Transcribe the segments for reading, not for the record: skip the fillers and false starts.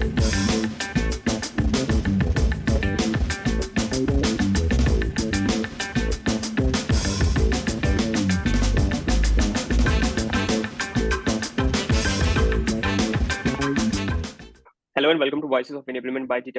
Hello and welcome to Voices of Enablement by G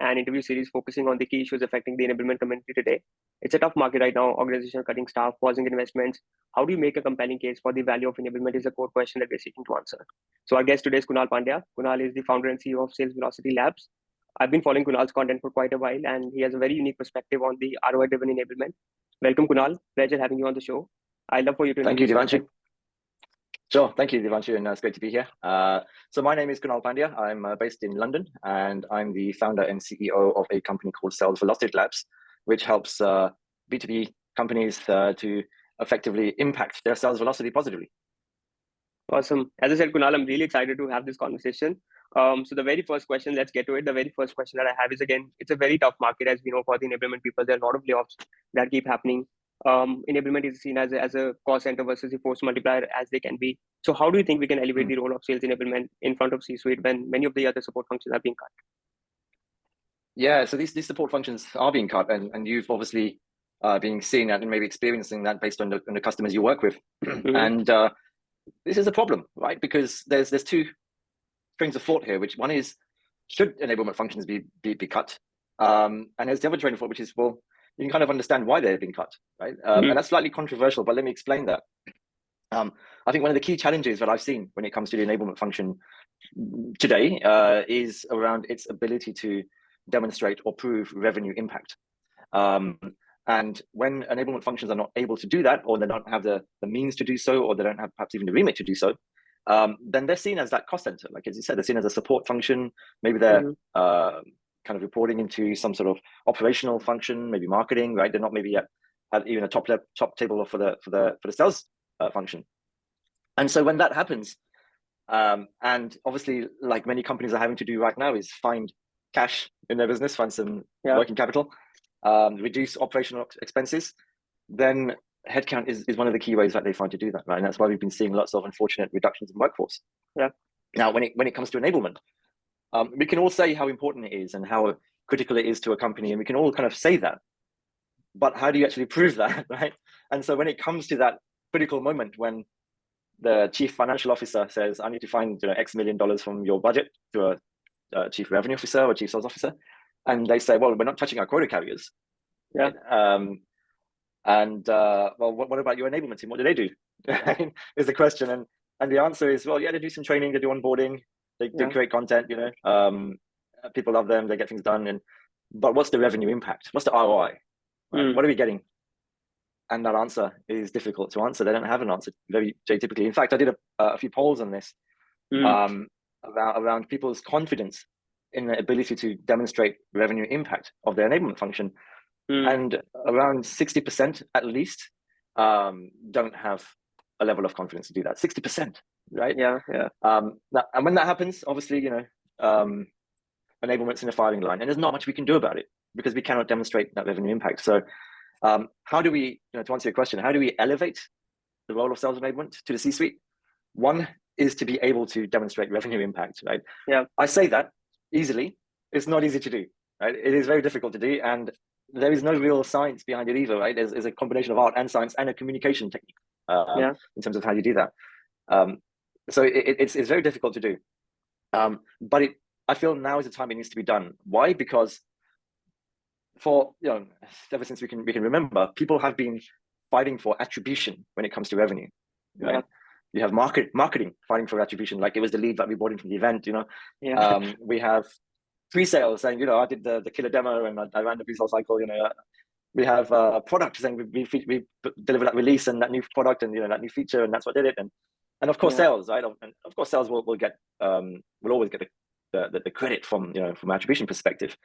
an interview series focusing on the key issues affecting the enablement community today. It's a tough market right now. Organizations cutting staff, pausing investments. How do you make a compelling case for the value of enablement is a core question that we're seeking to answer. So our guest today is Kunal Pandya. Kunal is the founder and CEO of Sales Velocity Labs. I've been following Kunal's content for quite a while, and he has a very unique perspective on the ROI-driven enablement. Welcome, Kunal. Pleasure having you on the show. I'd love for you to Thank you, Devanshu. Sure. Thank you, Devanshu, and it's great to be here. So my name is Kunal Pandya. I'm based in London, and I'm the founder and CEO of a company called Sales Velocity Labs, which helps B2B companies to effectively impact their sales velocity positively. Awesome. As I said, Kunal, I'm really excited to have this conversation. So the very first question, let's get to it. The very first question that I have is, again, it's a very tough market, as we know, for the enablement people. There are a lot of layoffs that keep happening. Enablement is seen as a cost center versus a force multiplier as they can be. So how do you think we can elevate the role of sales enablement in front of C-suite when many of the other support functions are being cut? Yeah, so these support functions are being cut, and you've obviously been seeing that and maybe experiencing that based on the customers you work with. And this is a problem, right? Because there's two trains of thought here, which one is, should enablement functions be cut? And there's the other train of thought, which is, well, you can kind of understand why they're being cut, right? And that's slightly controversial, but let me explain that. I think one of the key challenges that I've seen when it comes to the enablement function today is around its ability to demonstrate or prove revenue impact. And when enablement functions are not able to do that, or they don't have the means to do so, or they don't have perhaps even the remit to do so, then they're seen as that cost center. Like, as you said, they're seen as a support function. Maybe they're kind of reporting into some sort of operational function, maybe marketing, right? They're not maybe at even a top table for the sales function. And so when that happens, and obviously, like many companies are having to do right now, is find cash in their business, find some working capital, reduce operational expenses, then headcount is one of the key ways that they find to do that, right? And that's why we've been seeing lots of unfortunate reductions in workforce. Now, when it comes to enablement, we can all say how important it is and how critical it is to a company, and we can all kind of say that. But how do you actually prove that, right? And so when it comes to that critical moment when the chief financial officer says, I need to find X million dollars from your budget to a chief revenue officer or chief sales officer, and they say, well, we're not touching our quota carriers. Well, what about your enablement team? What do they do? Is the question. And the answer is, well, yeah, they do some training, they do onboarding, they do create content, people love them, they get things done. But what's the revenue impact? What's the ROI? Right? What are we getting? And that answer is difficult to answer. They don't have an answer very typically. In fact, I did a few polls on this around people's confidence in the ability to demonstrate revenue impact of their enablement function. And around 60% at least don't have a level of confidence to do that. 60%, right? Yeah. Now, and when that happens, obviously, enablement's in the firing line, and there's not much we can do about it because we cannot demonstrate that revenue impact. So how do we, to answer your question, how do we elevate the role of sales enablement to the C-suite? One is to be able to demonstrate revenue impact, right? Yeah. I say that easily. It's not easy to do, right? It is very difficult to do, and there is no real science behind it either, right? There's a combination of art and science and a communication technique in terms of how you do that. So it's very difficult to do. But I feel now is the time it needs to be done. Why? Because for ever since we can remember, people have been fighting for attribution when it comes to revenue. Right? You have marketing fighting for attribution, like it was the lead that we bought in from the event. We have pre-sales saying, I did the killer demo and I ran the pre-sale cycle. We have product saying we delivered that release and that new product and that new feature, and that's what did it. And of course sales, right? And of course sales will always get the credit from attribution perspective,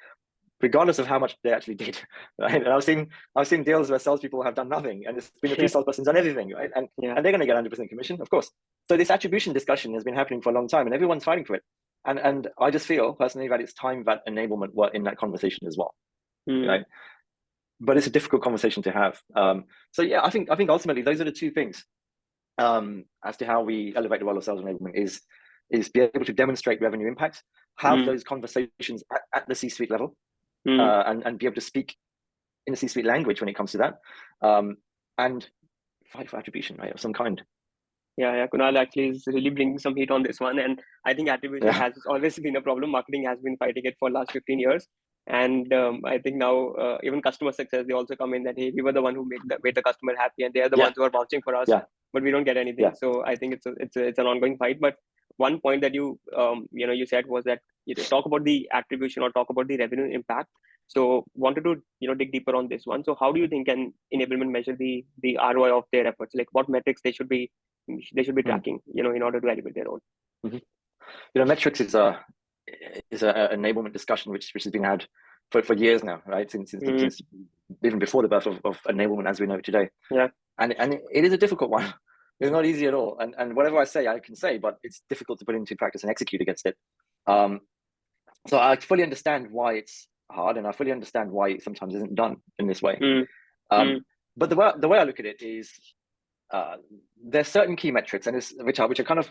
regardless of how much they actually did, right? And I've seen deals where salespeople have done nothing, and it's been the pre-sales person's done everything, right? And they're going to get 100% commission, of course. So this attribution discussion has been happening for a long time, and everyone's fighting for it. And I just feel personally that it's time that enablement were in that conversation as well, right? But it's a difficult conversation to have. So yeah, I think ultimately those are the two things as to how we elevate the role of sales enablement is be able to demonstrate revenue impact, have those conversations at the C-suite level, and be able to speak in the C-suite language when it comes to that, and fight for attribution, right, of some kind. Yeah, Kunal actually is really bringing some heat on this one, and I think attribution has always been a problem. Marketing has been fighting it for last 15 years, and I think now even customer success, they also come in that, hey, we were the one who made the customer happy, and they are the ones who are vouching for us, but we don't get anything. So I think it's an ongoing fight. But one point that you you said was that you talk about the attribution or talk about the revenue impact. So wanted to dig deeper on this one. So how do you think can enablement measure the ROI of their efforts? Like what metrics they should be tracking, in order to elevate their role? Metrics is a enablement discussion which has been had for years now, right? Since even before the birth of enablement as we know it today. Yeah. And it is a difficult one. It's not easy at all. And whatever I say, I can say, but it's difficult to put into practice and execute against it. So I fully understand why it's hard, and I fully understand why it sometimes isn't done in this way. But the way I look at it is, there's certain key metrics, and which are kind of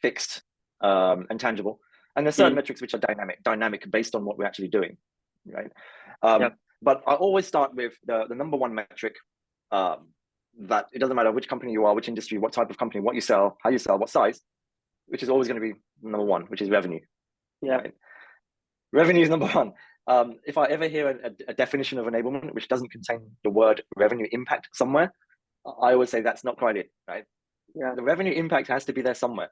fixed and tangible, and there's certain metrics which are dynamic based on what we're actually doing, right? But I always start with the number one metric, that it doesn't matter which company you are, which industry, what type of company, what you sell, how you sell, what size, which is always going to be number one, which is revenue. Right? Revenue is number one. If I ever hear a definition of enablement which doesn't contain the word revenue impact somewhere, I would say that's not quite it, right? The revenue impact has to be there somewhere.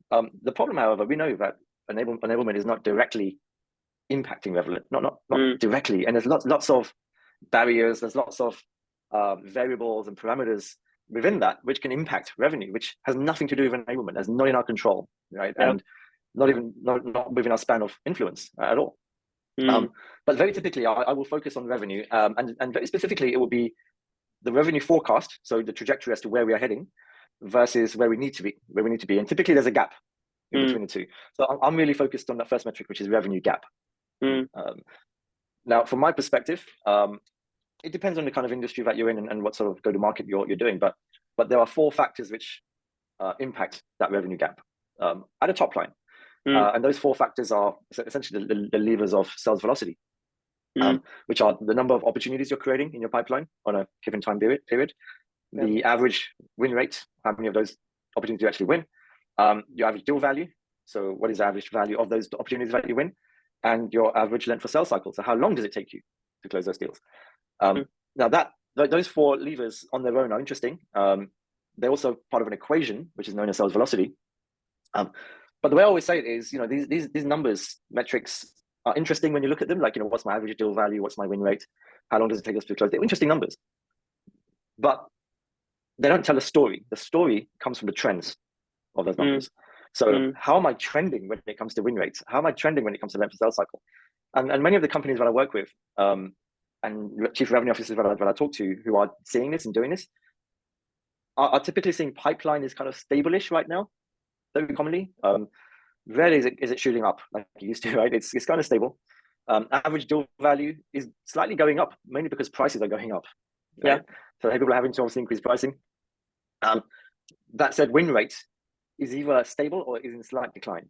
The problem, however, we know that enablement is not directly impacting revenue, not directly, and there's lots of barriers, there's lots of variables and parameters within that which can impact revenue, which has nothing to do with enablement, that's not in our control, right? And not within our span of influence at all. But very typically, I will focus on revenue, and very specifically, it will be the revenue forecast, so the trajectory as to where we are heading, versus where we need to be, and typically there's a gap in between the two. So I'm really focused on that first metric, which is revenue gap. Now, from my perspective, it depends on the kind of industry that you're in and what sort of go-to-market you're doing, but there are 4 factors which impact that revenue gap at a top line. And those 4 factors are essentially the levers of sales velocity, which are the number of opportunities you're creating in your pipeline on a given time period, the average win rate, how many of those opportunities you actually win, your average deal value, so what is the average value of those opportunities that you win, and your average length of sales cycle, so how long does it take you to close those deals. Now those 4 levers on their own are interesting. They're also part of an equation which is known as sales velocity. But the way I always say it is, these numbers, metrics are interesting when you look at them, like, what's my average deal value, what's my win rate, how long does it take us to close? They're interesting numbers, but they don't tell a story. The story comes from the trends of those numbers. So how am I trending when it comes to win rates? How am I trending when it comes to length of sales cycle? And many of the companies that I work with, and chief revenue officers that I talk to who are seeing this and doing this, are typically seeing pipeline is kind of stable-ish right now, very commonly. Rarely is it shooting up like it used to, right? It's kind of stable. Average deal value is slightly going up, mainly because prices are going up. Right? So people are having to obviously increase pricing. That said, win rate is either stable or is in slight decline.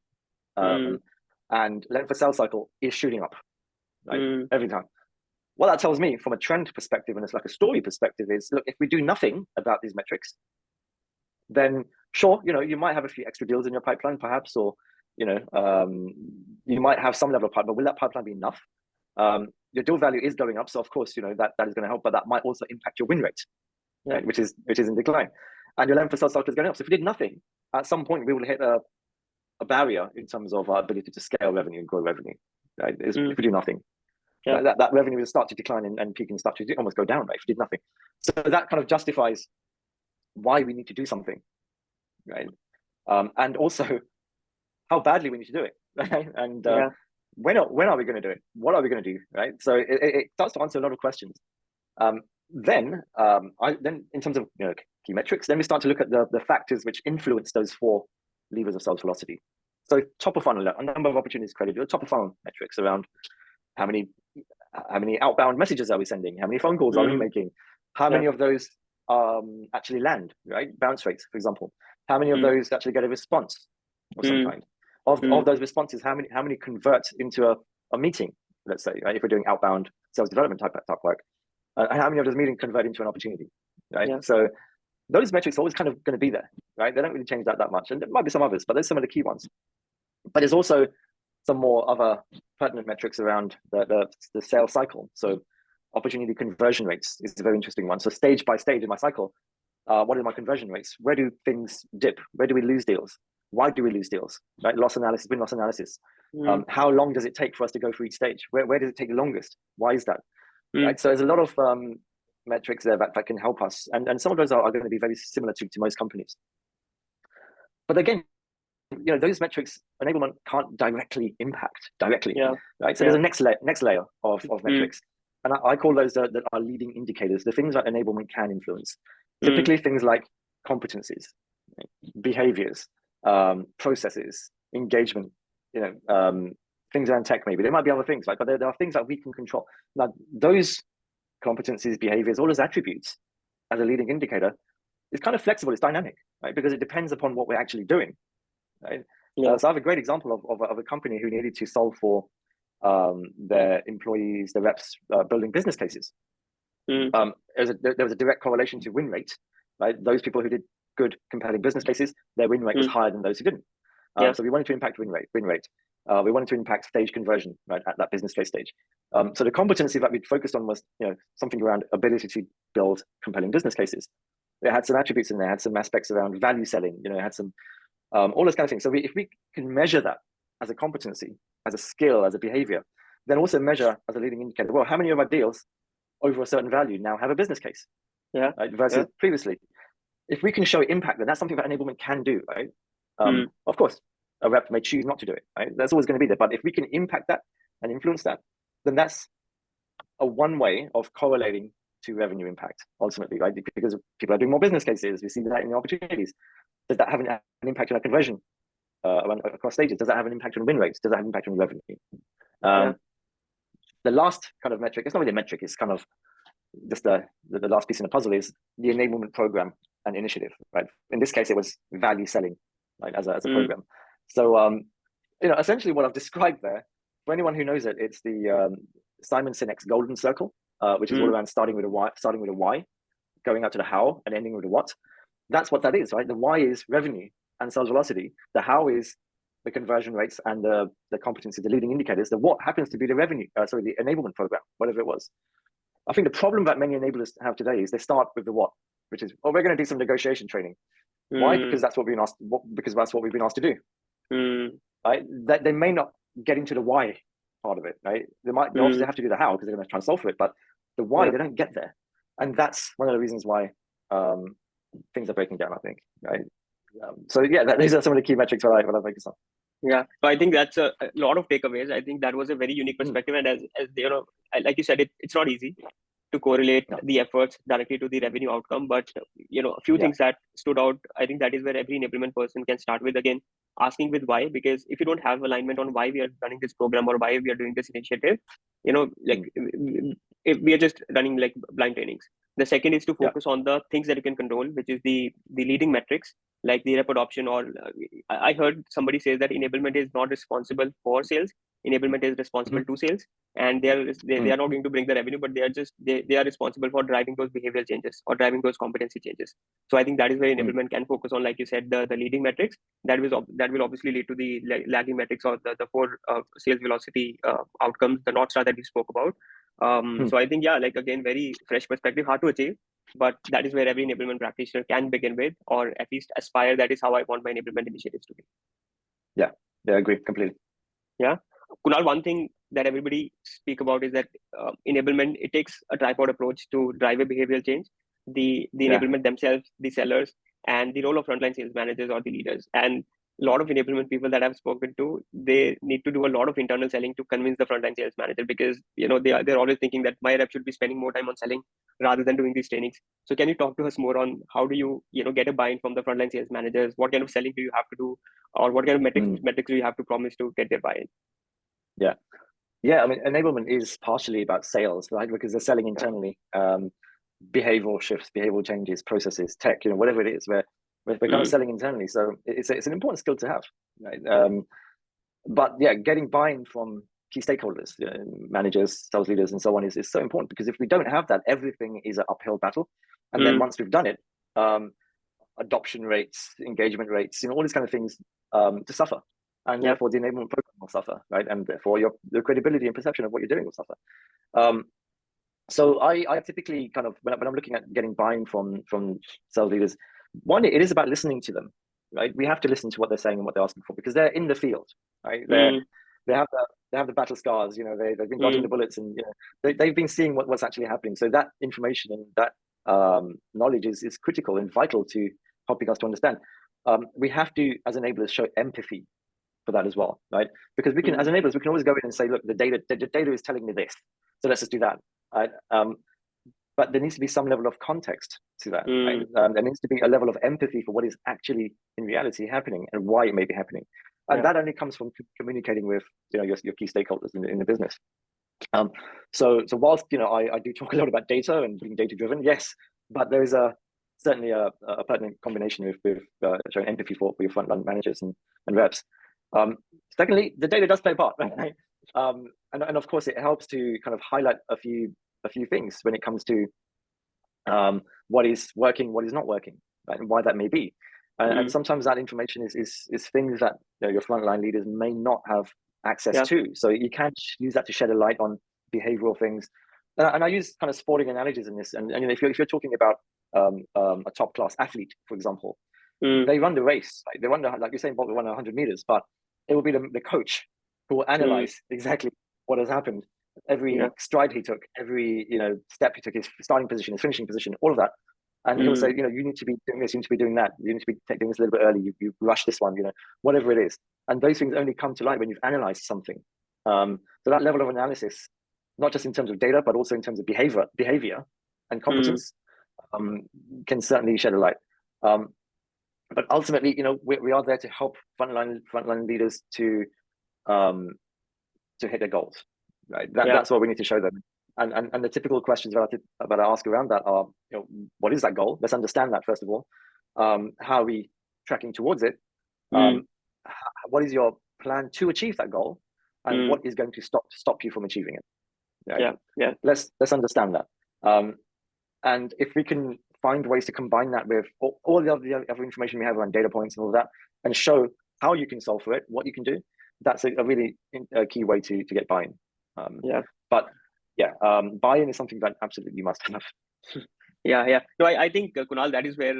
And length of sales cycle is shooting up, right? Every time. What that tells me from a trend perspective, and it's like a story perspective, is, look, if we do nothing about these metrics, then sure, you might have a few extra deals in your pipeline, perhaps, or you might have some level of pipeline, but will that pipeline be enough? Your deal value is going up, so of course, that is going to help, but that might also impact your win rate, right? which is in decline, and your length of sales cycle is going up. So if we did nothing, at some point we will hit a barrier in terms of our ability to scale revenue and grow revenue, right? If we do nothing. That revenue will start to decline and peak and start to almost go down, right? If we did nothing. So that kind of justifies why we need to do something, right? And also how badly we need to do it, right? And when are we going to do it? What are we going to do, right? So it starts to answer a lot of questions. Then in terms of key metrics, then we start to look at the factors which influence those 4 levers of sales velocity. So top of funnel, a number of opportunities created, top of funnel metrics around how many outbound messages are we sending? How many phone calls are we making? How many of those actually land, right? Bounce rates, for example. How many of those actually get a response of some kind? of those responses, how many convert into a meeting, let's say, right? If we're doing outbound sales development type work, and how many of those meetings convert into an opportunity, right? Yeah. So those metrics are always kind of going to be there, right? They don't really change that much, and there might be some others, but there's some of the key ones. But there's also some more other pertinent metrics around the sales cycle. So opportunity conversion rates is a very interesting one. So stage by stage in my cycle, what are my conversion rates? Where do things dip? Where do we lose deals? Why do we lose deals? Right? Loss analysis, win-loss analysis. How long does it take for us to go through each stage? Where does it take the longest? Why is that? Right. So there's a lot of metrics there that can help us, and some of those are going to be very similar to most companies. But again, those metrics enablement can't directly impact right? So there's a next layer of metrics, and I call those that are leading indicators, the things that enablement can influence. Typically things like competencies, behaviors, processes, engagement, things around tech. Maybe there might be other things, right? But there are things that we can control. Now those competencies, behaviors, all those attributes as a leading indicator is kind of flexible, it's dynamic, right? Because it depends upon what we're actually doing. Right? So I have a great example of a company who needed to solve for their employees, their reps, building business cases. There was a direct correlation to win rate, right? Those people who did good, compelling business cases, their win rate was higher than those who didn't. So we wanted to impact win rate. We wanted to impact stage conversion, right, at that business case stage. So the competency that we focused on was, something around ability to build compelling business cases. It had some attributes in there, had some aspects around value selling, it had some all those kind of things. So if we can measure that as a competency, as a skill, as a behavior, then also measure as a leading indicator, well, how many of our deals over a certain value now have a business case? Right, versus previously. If we can show impact, then that's something that enablement can do, right? Of course, a rep may choose not to do it, right? That's always going to be there. But if we can impact that and influence that, then that's a one way of correlating to revenue impact ultimately, right? Because people are doing more business cases, we see that in the opportunities. Does that have an impact on our conversion across stages? Does that have an impact on win rates? Does that have an impact on revenue? The last kind of metric, it's not really a metric, it's kind of just the last piece in the puzzle, is the enablement program and initiative, right? In this case, it was value selling, right, as a program. So, essentially what I've described there, for anyone who knows it, it's the Simon Sinek's golden circle, which is all around starting with a why, going out to the how, and ending with a what. That's what that is, right? The why is revenue and sales velocity. The how is the conversion rates and the competency, the leading indicators. The what happens to be the the enablement program, whatever it was. I think the problem that many enablers have today is they start with the what, which is, we're going to do some negotiation training. Why? Because that's what we've been asked. Because that's what we've been asked to do. Right? That they may not get into the why part of it. Right? They obviously have to do the how because they're going to try and solve for it. But the why, they don't get there, and that's one of the reasons why things are breaking down, I think. Right? These are some of the key metrics that I focus on. Yeah, so I think that's a lot of takeaways. I think that was a very unique perspective, and as like you said, it's not easy to correlate the efforts directly to the revenue outcome. But a few things that stood out. I think that is where every enablement person can start with, again, asking with why. Because if you don't have alignment on why we are running this program or why we are doing this initiative, if we are just running like blind trainings. The second is to focus on the things that you can control, which is the leading metrics, like the rep adoption. Or I heard somebody say that enablement is not responsible for sales. Enablement is responsible to sales, and they are not going to bring the revenue, but they are responsible for driving those behavioral changes or driving those competency changes. So I think that is where enablement can focus on, like you said, the leading metrics that will obviously lead to the lagging metrics or the four sales velocity outcomes, the North Star that we spoke about. So I think, again, very fresh perspective, hard to achieve, but that is where every enablement practitioner can begin with, or at least aspire. That is how I want my enablement initiatives to be. Yeah, I agree completely. Yeah. Kunal, one thing that everybody speak about is that enablement, it takes a tripod approach to drive a behavioral change. The enablement themselves, the sellers, and the role of frontline sales managers or the leaders. And a lot of enablement people that I've spoken to, they need to do a lot of internal selling to convince the frontline sales manager, because they're always thinking that my rep should be spending more time on selling rather than doing these trainings. So can you talk to us more on how do you get a buy-in from the frontline sales managers? What kind of selling do you have to do, or what kind of metrics do you have to promise to get their buy-in? Yeah. I mean, enablement is partially about sales, right? Because they're selling internally, behavioral shifts, behavioral changes, processes, tech, whatever it is, we're kind of selling internally. So it's an important skill to have, right? But yeah, getting buy-in from key stakeholders, managers, sales leaders, and so on is so important, because if we don't have that, everything is an uphill battle. And then once we've done it, adoption rates, engagement rates, all these kind of things to suffer. And therefore the enablement program will suffer, right? And therefore the credibility and perception of what you're doing will suffer. So I typically kind of, when I'm looking at getting buy-in from sales leaders, one, it is about listening to them, right? We have to listen to what they're saying and what they're asking for, because they're in the field, right? They have the battle scars, they've been dodging the bullets, and they've been seeing what's actually happening. So that information and that knowledge is critical and vital to helping us to understand. We have to, as enablers, show empathy for that as well, right? Because we can, as enablers, we can always go in and say, look, the data is telling me this, so let's just do that, right? But there needs to be some level of context to that, right? There needs to be a level of empathy for what is actually in reality happening and why it may be happening, and that only comes from communicating with your key stakeholders in the business. So whilst I do talk a lot about data and being data driven, yes, but there is certainly a pertinent combination with showing empathy for your frontline managers and reps. Secondly, the data does play a part, right? And of course, it helps to kind of highlight a few things when it comes to what is working, what is not working, right? And why that may be. And sometimes that information is things that your frontline leaders may not have access to. So you can use that to shed a light on behavioral things. And I use kind of sporting analogies in this. And if you're talking about a top class athlete, for example, they run the race. Right? They run like you're saying, Bolt will run 100 meters, but it will be the coach who will analyze exactly what has happened, every stride he took, every step he took, his starting position, his finishing position, all of that. And he'll say, you need to be doing this, you need to be doing that, you need to be doing this a little bit early, you rush this one, whatever it is. And those things only come to light when you've analyzed something. So that level of analysis, not just in terms of data, but also in terms of behavior and competence, can certainly shed a light. But ultimately, we are there to help frontline leaders to hit their goals, right? That's what we need to show them. And the typical questions that I ask around that are, what is that goal? Let's understand that first of all. How are we tracking towards it? What is your plan to achieve that goal? And what is going to stop you from achieving it? Right? Let's understand that. And if we can find ways to combine that with all the other information we have around data points and all of that, and show how you can solve for it, what you can do, that's a really key way to get buy-in. But buy-in is something that absolutely must have. No, I think Kunal, that is where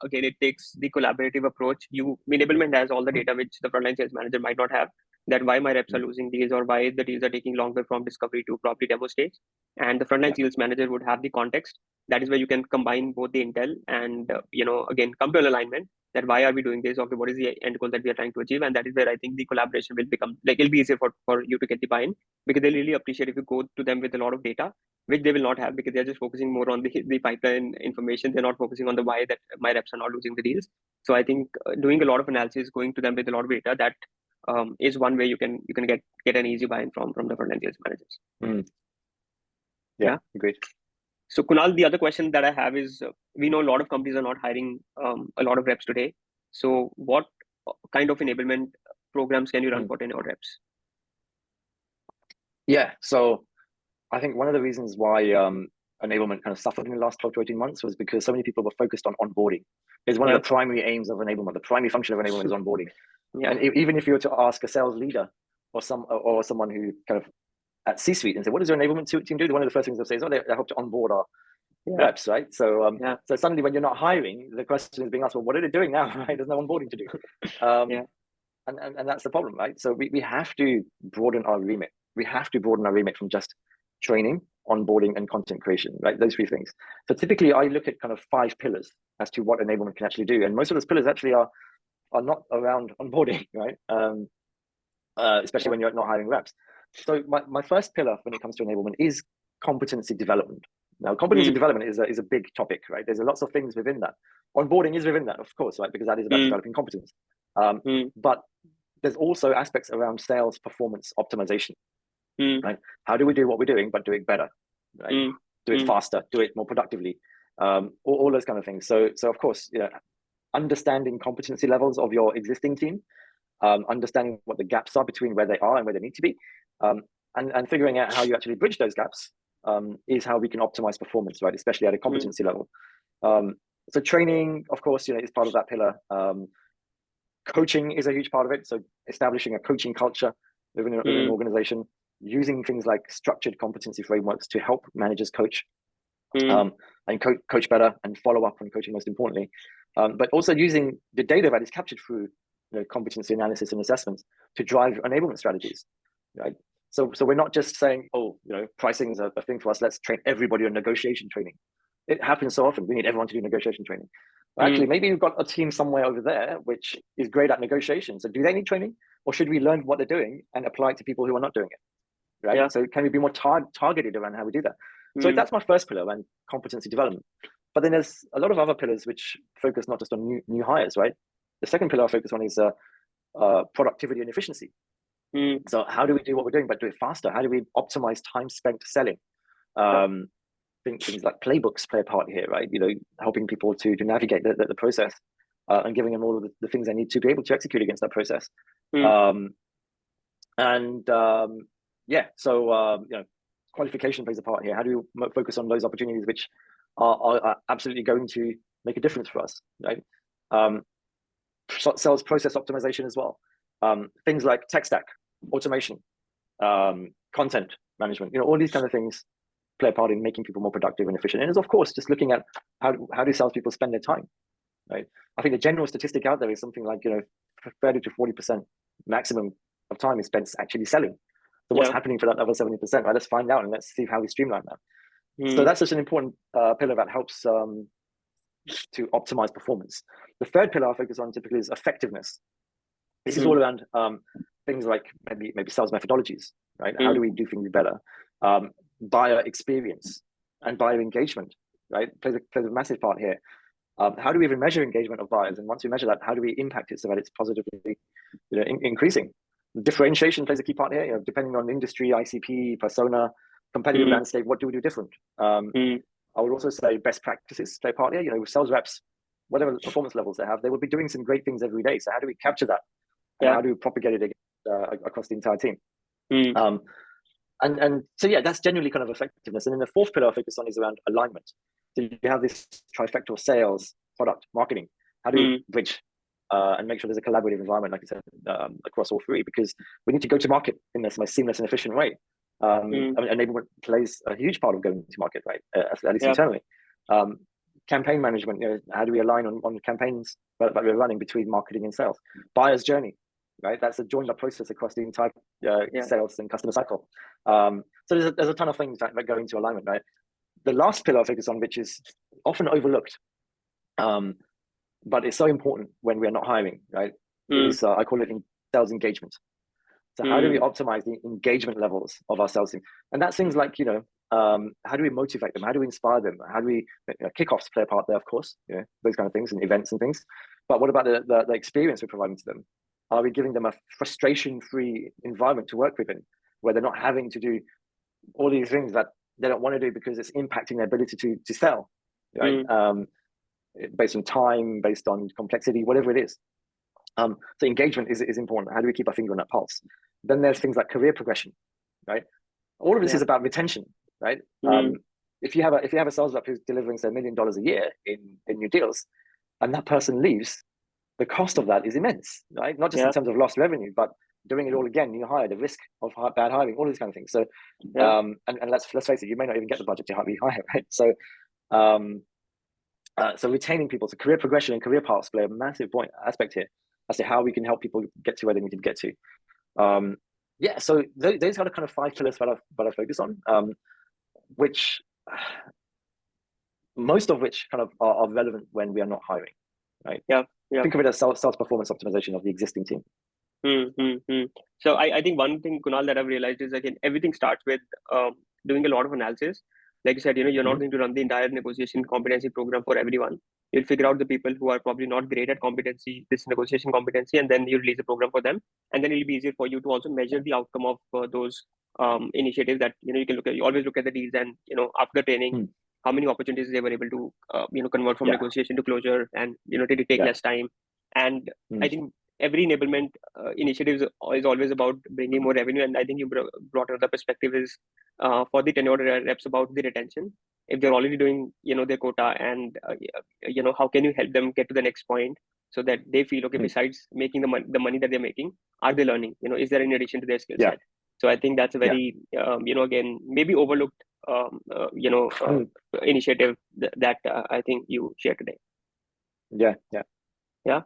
again it takes the collaborative approach. Enablement has all the data which the frontline sales manager might not have. That why my reps are losing deals, or why the deals are taking longer from discovery to properly demo stage. And the frontline sales manager would have the context. That is where you can combine both the intel and again come to an alignment. That why are we doing this? Okay, what is the end goal that we are trying to achieve? And that is where I think the collaboration will become it'll be easier for you to get the buy-in, because they really appreciate if you go to them with a lot of data, which they will not have, because they're just focusing more on the pipeline information. They're not focusing on the why that my reps are not losing the deals. So I think doing a lot of analysis, going to them with a lot of data, that is one way you can get an easy buy-in from the frontline sales managers. Yeah, great. So Kunal, the other question that I have is, we know a lot of companies are not hiring a lot of reps today. So what kind of enablement programs can you run for 10-hour reps? Yeah, so I think one of the reasons why enablement kind of suffered in the last 12 to 18 months was because so many people were focused on onboarding. It's one of the primary aims of enablement. The primary function of enablement is onboarding. And even if you were to ask a sales leader or someone who kind of at C-suite and say, what does your enablement team do? One of the first things they'll say is, they hope to onboard our reps, right? So so suddenly when you're not hiring, the question is being asked, well, what are they doing now? Right? There's no onboarding to do. And that's the problem, right? So we have to broaden our remit. We have to broaden our remit from just training, onboarding, and content creation, right? Those three things. So typically I look at kind of 5 pillars as to what enablement can actually do. And most of those pillars actually are not around onboarding, right? Especially when you're not hiring reps. So my first pillar when it comes to enablement is competency development. Now, competency development is a big topic, right? There's lots of things within that. Onboarding is within that, of course, right? Because that is about developing competence. But there's also aspects around sales performance optimization, right? How do we do what we're doing, but do it better, right? Do it faster, do it more productively, all those kind of things. So of course, understanding competency levels of your existing team understanding what the gaps are between where they are and where they need to be, and figuring out how you actually bridge those gaps is how we can optimize performance, right? Especially at a competency level. So training, of course, is part of that pillar. Coaching is a huge part of it. So establishing a coaching culture within an organization, using things like structured competency frameworks to help managers coach, and coach better and follow up on coaching, most importantly. But also using the data that is captured through competency analysis and assessments to drive enablement strategies, right? So we're not just saying, oh, pricing is a thing for us. Let's train everybody on negotiation training. It happens so often. We need everyone to do negotiation training. Well, actually, maybe you've got a team somewhere over there which is great at negotiations. So do they need training, or should we learn what they're doing and apply it to people who are not doing it? Right. Yeah. So can we be more targeted around how we do that? So that's my first pillar, around competency development. But then there's a lot of other pillars which focus not just on new hires, right? The second pillar I focus on is productivity and efficiency. So how do we do what we're doing, but do it faster? How do we optimize time spent selling? Things like playbooks play a part here, right? Helping people to navigate the process and giving them all of the things they need to be able to execute against that process. Qualification plays a part here. How do we focus on those opportunities which are absolutely going to make a difference for us, right? Sales process optimization as well. Things like tech stack, automation, content management, all these kind of things play a part in making people more productive and efficient. And it's, of course, just looking at how do salespeople spend their time, right? I think the general statistic out there is something like 30 to 40% maximum of time is spent actually selling. So what's happening for that other 70%? Right, let's find out and let's see how we streamline that. So that's such an important pillar that helps to optimize performance. The third pillar I focus on typically is effectiveness. This is all around things like maybe sales methodologies, right? How do we do things better? Buyer experience and buyer engagement, right? Plays a massive part here. How do we even measure engagement of buyers? And once we measure that, how do we impact it so that it's positively increasing? Differentiation plays a key part here. Depending on industry, ICP, persona, competitive landscape, what do we do different? I would also say best practices play a part here. With sales reps, whatever performance levels they have, they will be doing some great things every day. So how do we capture that? And how do we propagate it across the entire team? And so that's generally kind of effectiveness. And then the fourth pillar I focus on is around alignment. So you have this trifecta of sales, product, marketing. How do we bridge and make sure there's a collaborative environment, like I said, across all three? Because we need to go to market in this most seamless and efficient way. Enablement plays a huge part of going to market, right? At least internally. Campaign management, how do we align on campaigns that we're running between marketing and sales? Buyer's journey, right? That's a joined up process across the entire sales and customer cycle. So there's a ton of things that go into alignment, right? The last pillar I focus on, which is often overlooked, but it's so important when we're not hiring, right? Is I call it sales engagement. So how do we optimize the engagement levels of our sales team? And that's things like, how do we motivate them? How do we inspire them? How do we, kickoffs play a part there, of course, those kind of things and events and things. But what about the experience we're providing to them? Are we giving them a frustration-free environment to work within, where they're not having to do all these things that they don't want to do because it's impacting their ability to sell, right? Based on time, based on complexity, whatever it is. So engagement is important. How do we keep our finger on that pulse? Then there's things like career progression, right? All of this is about retention, right? If you have a sales rep who's delivering say $1 million a year in new deals, and that person leaves, the cost of that is immense, right? Not just in terms of lost revenue, but doing it all again, new hire, the risk of bad hiring, all these kind of things. So, and let's face it, you may not even get the budget to rehire, right? So, so retaining people, so career progression and career paths play a massive aspect here as to how we can help people get to where they need to get to. So those are the kind of 5 pillars that I focus on, which most of which kind of are relevant when we are not hiring, right? Think of it as sales performance optimization of the existing team. So I think one thing, Kunal, that I've realized is again, everything starts with doing a lot of analysis. Like you said, you're not going to run the entire negotiation competency program for everyone. You'll figure out the people who are probably not great at this negotiation competency, and then you release a program for them. And then it'll be easier for you to also measure the outcome of those initiatives that, you can look at. You always look at the deals and, after training, how many opportunities they were able to, convert from negotiation to closure, and, did it take less time? And I think every enablement initiative is always about bringing more revenue. And I think you brought another perspective is for the tenured reps about the retention. If they're already doing, their quota, and how can you help them get to the next point so that they feel okay, besides making the money that they're making, are they learning? Is there in addition to their skill set? So I think that's a very again, maybe overlooked initiative that I think you shared today. Yeah.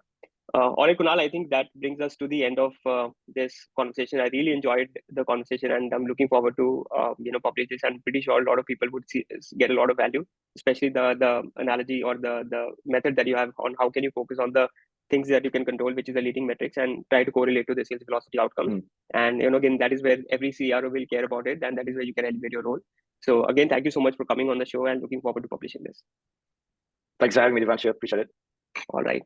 All right, Kunal, I think that brings us to the end of this conversation. I really enjoyed the conversation, and I'm looking forward to publish this. I'm pretty sure a lot of people would get a lot of value, especially the analogy or the method that you have on how can you focus on the things that you can control, which is the leading metrics, and try to correlate to the sales velocity outcomes. And again, that is where every CRO will care about it, and that is where you can elevate your role. So again, thank you so much for coming on the show, and looking forward to publishing this. Thanks for having me, Devanshu. Appreciate it. All right.